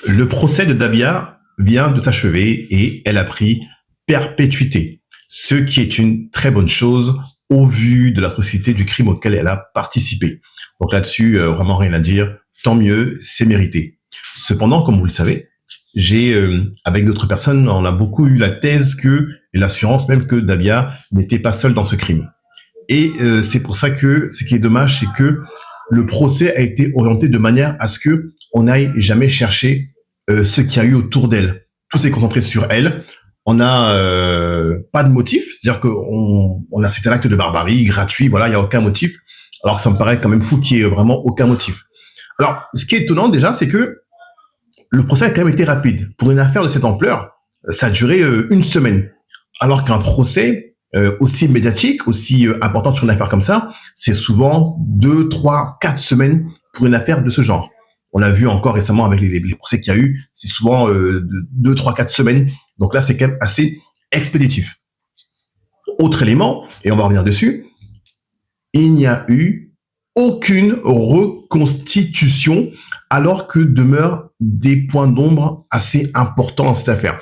Le procès de Dabia vient de s'achever et elle a pris perpétuité, ce qui est une très bonne chose au vu de l'atrocité du crime auquel elle a participé. Donc là-dessus, vraiment rien à dire. Tant mieux, c'est mérité. Cependant, comme vous le savez, avec d'autres personnes, on a beaucoup eu la thèse et l'assurance même que Dabia n'était pas seule dans ce crime. Et c'est pour ça que ce qui est dommage, c'est que le procès a été orienté de manière à ce que on n'aille jamais chercher ce qu'il y a eu autour d'elle. Tout s'est concentré sur elle. On n'a pas de motif, c'est-à-dire qu'on a c'était un acte de barbarie gratuit, voilà, il n'y a aucun motif. Alors que ça me paraît quand même fou qu'il n'y ait vraiment aucun motif. Alors, ce qui est étonnant déjà, c'est que le procès a quand même été rapide. Pour une affaire de cette ampleur, ça a duré une semaine. Alors qu'un procès aussi médiatique, aussi important sur une affaire comme ça, c'est souvent 2, 3, 4 semaines pour une affaire de ce genre. On l'a vu encore récemment avec les procès qu'il y a eu, c'est souvent 2, 3, 4 semaines. Donc là, c'est quand même assez expéditif. Autre élément, et on va revenir dessus, il n'y a eu aucune reconstitution alors que demeurent des points d'ombre assez importants dans cette affaire.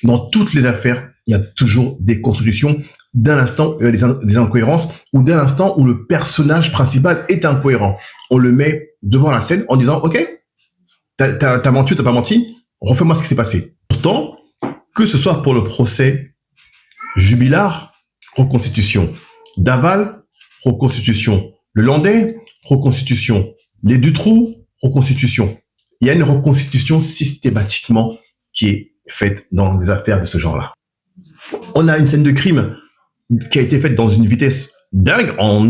Dans toutes les affaires, il y a toujours des constitutions d'un instant, des incohérences, ou d'un instant où le personnage principal est incohérent. On le met devant la scène en disant « Ok, t'as menti ou t'as pas menti, refais-moi ce qui s'est passé. » Pourtant, que ce soit pour le procès Jubilard, reconstitution. Daval, reconstitution. Le Landais, reconstitution. Les Dutroux, reconstitution. Il y a une reconstitution systématiquement qui est faite dans des affaires de ce genre-là. On a une scène de crime qui a été faite dans une vitesse dingue, en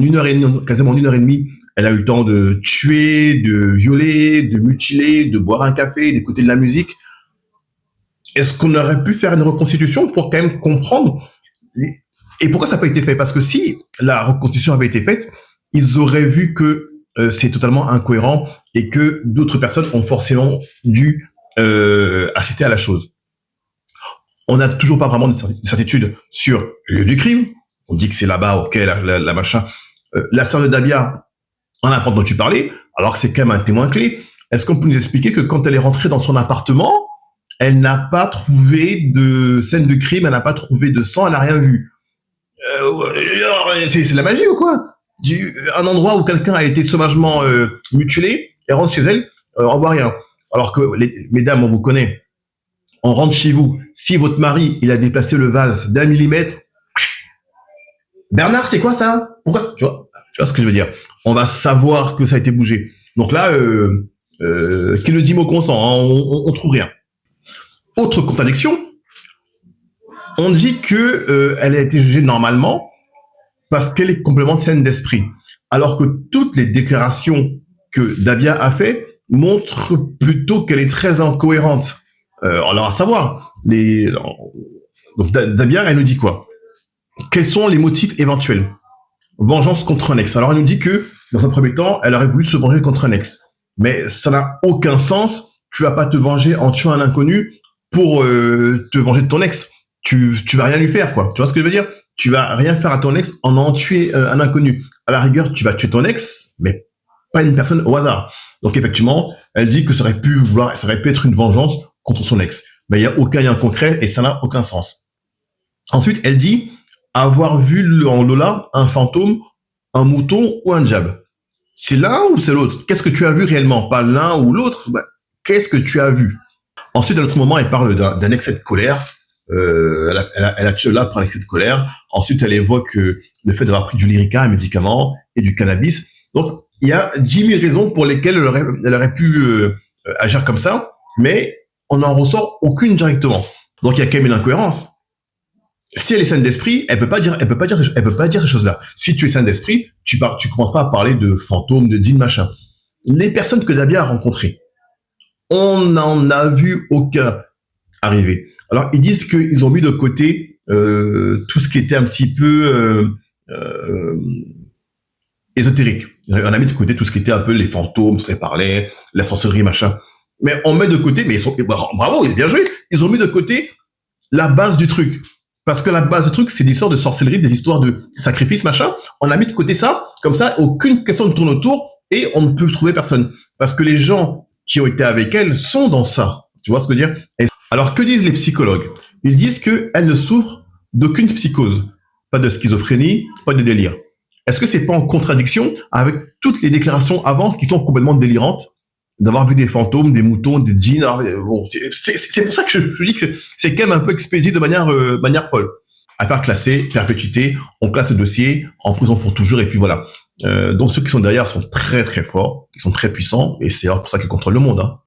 quasiment 1 heure et demie. Elle a eu le temps de tuer, de violer, de mutiler, de boire un café, d'écouter de la musique. Est-ce qu'on aurait pu faire une reconstitution pour quand même comprendre et pourquoi ça n'a pas été fait? Parce que si la reconstitution avait été faite, ils auraient vu que c'est totalement incohérent et que d'autres personnes ont forcément dû assister à la chose. On n'a toujours pas vraiment de certitude sur le lieu du crime. On dit que c'est là-bas, ok, la machin. La sœur de Dabia, on n'a pas entendu parler, alors que c'est quand même un témoin clé. Est-ce qu'on peut nous expliquer que quand elle est rentrée dans son appartement, elle n'a pas trouvé de scène de crime, elle n'a pas trouvé de sang, elle n'a rien vu? C'est la magie ou quoi? Un endroit où quelqu'un a été sauvagement mutilé, elle rentre chez elle, on voit rien. Alors que, mesdames, on vous connaît, on rentre chez vous, si votre mari, il a déplacé le vase d'1 millimètre, Bernard, c'est quoi ça? Pourquoi? Tu vois ce que je veux dire? On va savoir que ça a été bougé. Donc là, qui le dit mot consent, hein, on trouve rien. Autre contradiction, on dit que elle a été jugée normalement parce qu'elle est complètement saine d'esprit, alors que toutes les déclarations que Dabia a fait montrent plutôt qu'elle est très incohérente. Alors à savoir, donc Dabia, elle nous dit quoi? Quels sont les motifs éventuels? Vengeance contre un ex. Alors elle nous dit que dans un premier temps, elle aurait voulu se venger contre un ex, mais ça n'a aucun sens. Tu vas pas te venger en tuant un inconnu pour te venger de ton ex. Tu vas rien lui faire, quoi. Tu vois ce que je veux dire? Tu vas rien faire à ton ex en tuer un inconnu. À la rigueur, tu vas tuer ton ex, mais pas une personne au hasard. Donc effectivement, elle dit que ça aurait pu être une vengeance contre son ex. Mais il n'y a aucun lien concret et ça n'a aucun sens. Ensuite, elle dit avoir vu en Lola un fantôme, un mouton ou un diable. C'est l'un ou c'est l'autre? Qu'est-ce que tu as vu réellement? Pas l'un ou l'autre, qu'est-ce que tu as vu? Ensuite, à un autre moment, elle parle d'un excès de colère. Elle a tué là par l'excès de colère. Ensuite, elle évoque le fait d'avoir pris du Lyrica, un médicament, et du cannabis. Donc, il y a 10 000 raisons pour lesquelles elle aurait pu agir comme ça, mais on n'en ressort aucune directement. Donc, il y a quand même une incohérence. Si elle est saine d'esprit, elle peut pas dire ces choses-là. Si tu es saine d'esprit, tu commences pas à parler de fantômes, de djinns, machin. Les personnes que Dabia a rencontrées, on n'en a vu aucun arriver. Alors, ils disent qu'ils ont mis de côté tout ce qui était un petit peu ésotérique. On a mis de côté tout ce qui était un peu les fantômes, tout ça parlait, la sorcellerie, machin. Mais on met de côté, mais bravo, bien joué, ils ont mis de côté la base du truc. Parce que la base du truc, c'est des histoires de sorcellerie, des histoires de sacrifice, machin. On a mis de côté ça, comme ça, aucune question ne tourne autour et on ne peut trouver personne. Parce que les gens qui ont été avec elle sont dans ça. Tu vois ce que je veux dire? Alors, que disent les psychologues? Ils disent qu'elle ne souffre d'aucune psychose, pas de schizophrénie, pas de délire. Est-ce que c'est pas en contradiction avec toutes les déclarations avant qui sont complètement délirantes, d'avoir vu des fantômes, des moutons, des djinns? Bon, c'est pour ça que je dis que c'est quand même un peu expédié de manière folle. Affaire classée, perpétuité, on classe le dossier, en prison pour toujours, et puis voilà. Donc ceux qui sont derrière sont très très forts, ils sont très puissants, et c'est pour ça qu'ils contrôlent le monde. Hein.